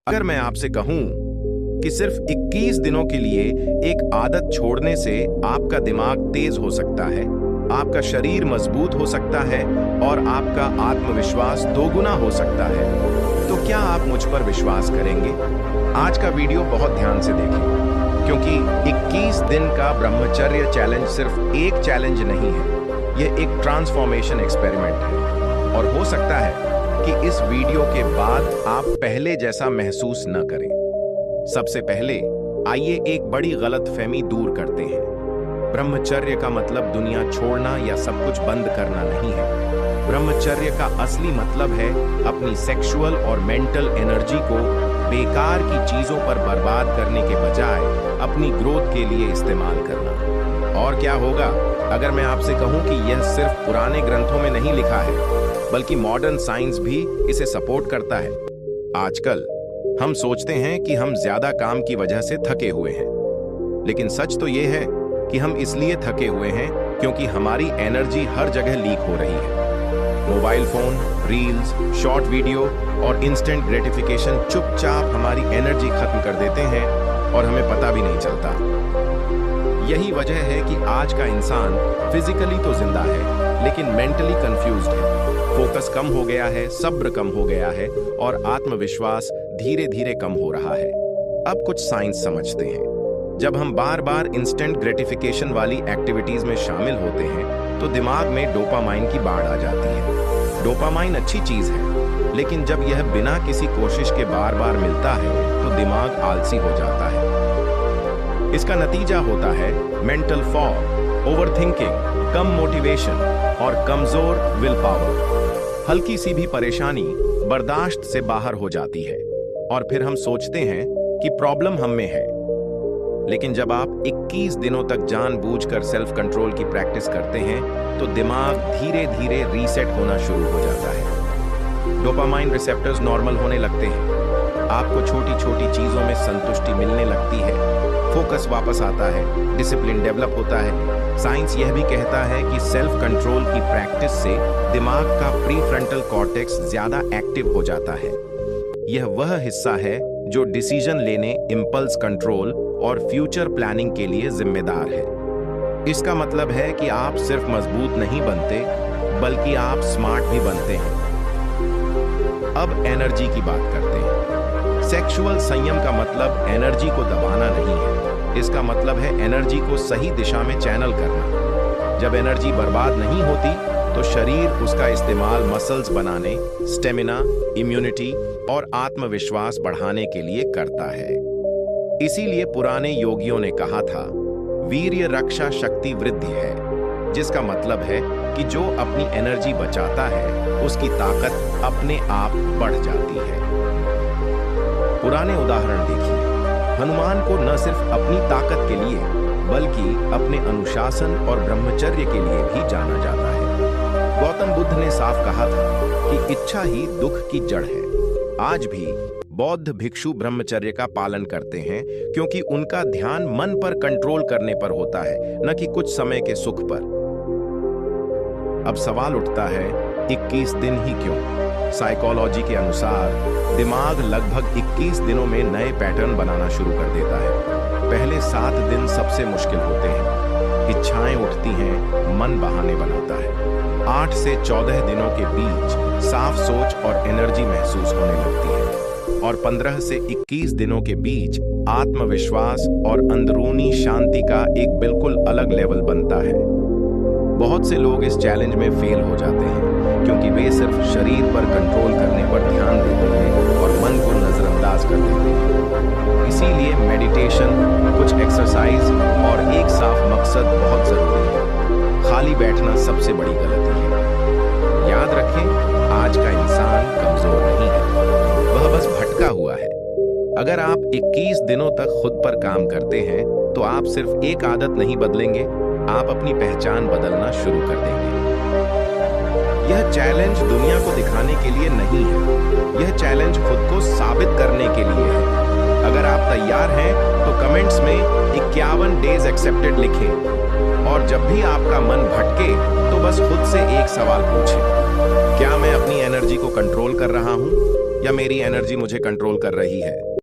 अगर मैं आपसे कहूं कि सिर्फ 21 दिनों के लिए एक आदत छोड़ने से आपका दिमाग तेज हो सकता है, आपका शरीर मजबूत हो सकता है और आपका आत्मविश्वास दोगुना हो सकता है, तो क्या आप मुझ पर विश्वास करेंगे? आज का वीडियो बहुत ध्यान से देखें, क्योंकि 21 दिन का ब्रह्मचर्य चैलेंज सिर्फ एक चैलेंज नहीं है, यह एक ट्रांसफॉर्मेशन एक्सपेरिमेंट है। और हो सकता है कि इस वीडियो के बाद आप पहले जैसा महसूस न करें। सबसे पहले आइए एक बड़ी गलतफहमी दूर करते हैं। ब्रह्मचर्य का मतलब दुनिया छोड़ना या सब कुछ बंद करना नहीं है। ब्रह्मचर्य का असली मतलब है अपनी सेक्सुअल और मेंटल एनर्जी को बेकार की चीजों पर बर्बाद करने के बजाय अपनी ग्रोथ के लिए इस्तेमाल करना। और क्या होगा अगर मैं आपसे कहूं कि यह सिर्फ पुराने ग्रंथों में नहीं लिखा है, बल्कि मॉडर्न साइंस भी इसे सपोर्ट करता है। आजकल हम सोचते हैं कि हम ज्यादा काम की वजह से थके हुए हैं, लेकिन सच तो यह है कि हम इसलिए थके हुए हैं क्योंकि हमारी एनर्जी हर जगह लीक हो रही है। Mobile phone, reels, short video और इंस्टेंट ग्रेटिफिकेशन चुपचाप हमारी एनर्जी खत्म कर देते हैं और हमें पता भी नहीं चलता। यही वजह है कि आज का इंसान फिजिकली तो जिंदा है, लेकिन मेंटली कंफ्यूज्ड है। फोकस कम हो गया है, सब्र कम हो गया है और आत्मविश्वास धीरे धीरे कम हो रहा है। अब कुछ साइंस समझते हैं। जब हम बार बार इंस्टेंट ग्रेटिफिकेशन वाली एक्टिविटीज में शामिल होते हैं तो दिमाग में डोपामाइन की बाढ़ आ जाती है। डोपामाइन अच्छी चीज है, लेकिन जब यह बिना किसी कोशिश के बार बार मिलता है तो दिमाग आलसी हो जाता है। इसका नतीजा होता है मेंटल फॉग, ओवरथिंकिंग, कम मोटिवेशन और कमजोर विल पावर। हल्की सी भी परेशानी बर्दाश्त से बाहर हो जाती है और फिर हम सोचते हैं कि प्रॉब्लम हम में है। लेकिन जब आप 21 दिनों तक जानबूझकर सेल्फ कंट्रोल की प्रैक्टिस करते हैं तो दिमाग धीरे धीरे रीसेट होना शुरू हो जाता है। डोपामाइन रिसेप्टर्स नॉर्मल होने लगते हैं, आपको छोटी छोटी चीजों में संतुष्टि मिलने लगती है, फोकस वापस आता है, डिसिप्लिन डेवलप होता है। साइंस यह भी कहता है कि सेल्फ कंट्रोल की प्रैक्टिस से दिमाग का प्रीफ्रंटल कॉर्टेक्स ज्यादा एक्टिव हो जाता है। यह वह हिस्सा है जो डिसीजन लेने, इंपल्स कंट्रोल और फ्यूचर प्लानिंग के लिए जिम्मेदार है। इसका मतलब है कि आप सिर्फ मजबूत नहीं बनते, बल्कि आप स्मार्ट भी बनते हैं। अब एनर्जी की बात करते हैं। सेक्सुअल संयम का मतलब एनर्जी को दबाना नहीं है, इसका मतलब है एनर्जी को सही दिशा में चैनल करना। जब एनर्जी बर्बाद नहीं होती तो शरीर उसका इस्तेमाल मसल्स बनाने, स्टेमिना, इम्यूनिटी और आत्मविश्वास बढ़ाने के लिए करता है। इसीलिए पुराने योगियों ने कहा था, वीर्य रक्षा शक्ति वृद्धि है, जिसका मतलब है कि जो अपनी एनर्जी बचाता है उसकी ताकत अपने आप बढ़ जाती है। पुराने उदाहरण देखिए। हनुमान को न सिर्फ अपनी ताकत के लिए बल्कि अपने अनुशासन और ब्रह्मचर्य के लिए भी जाना जाता है। गौतम बुद्ध ने साफ कहा था कि इच्छा ही दुख की जड़ है। आज भी बौद्ध भिक्षु ब्रह्मचर्य का पालन करते हैं क्योंकि उनका ध्यान मन पर कंट्रोल करने पर होता है, न कि कुछ समय के सुख पर। अब सवाल उठता है, 21 दिन ही क्यों? साइकोलॉजी के अनुसार दिमाग लगभग 21 दिनों में नए पैटर्न बनाना शुरू कर देता है। पहले 7 दिन सबसे मुश्किल होते हैं, इच्छाएं उठती हैं, मन बहाने बनाता है। 8 से 14 दिनों के बीच साफ सोच और एनर्जी महसूस होने लगती है और 15 से 21 दिनों के बीच आत्मविश्वास और अंदरूनी शांति का एक बिल्कुल अलग लेवल बनता है। बहुत से लोग इस चैलेंज में फेल हो जाते हैं क्योंकि वे सिर्फ शरीर पर कंट्रोल करने पर ध्यान देते हैं और मन को नजरअंदाज कर देते हैं। इसीलिए मेडिटेशन, कुछ एक्सरसाइज और एक साफ मकसद बहुत जरूरी है। खाली बैठना सबसे बड़ी गलती है। याद रखें, आज का इंसान कमजोर नहीं है, वह बस भटका हुआ है। अगर आप 21 दिनों तक खुद पर काम करते हैं तो आप सिर्फ एक आदत नहीं बदलेंगे, आप अपनी पहचान बदलना शुरू कर देंगे। यह चैलेंज दुनिया को दिखाने के लिए नहीं है, यह चैलेंज खुद को साबित करने के लिए है। अगर आप तैयार हैं तो कमेंट्स में 51 डेज एक्सेप्टेड लिखें और जब भी आपका मन भटके तो बस खुद से एक सवाल पूछें, क्या मैं अपनी एनर्जी को कंट्रोल कर रहा हूं या मेरी एनर्जी मुझे कंट्रोल कर रही है।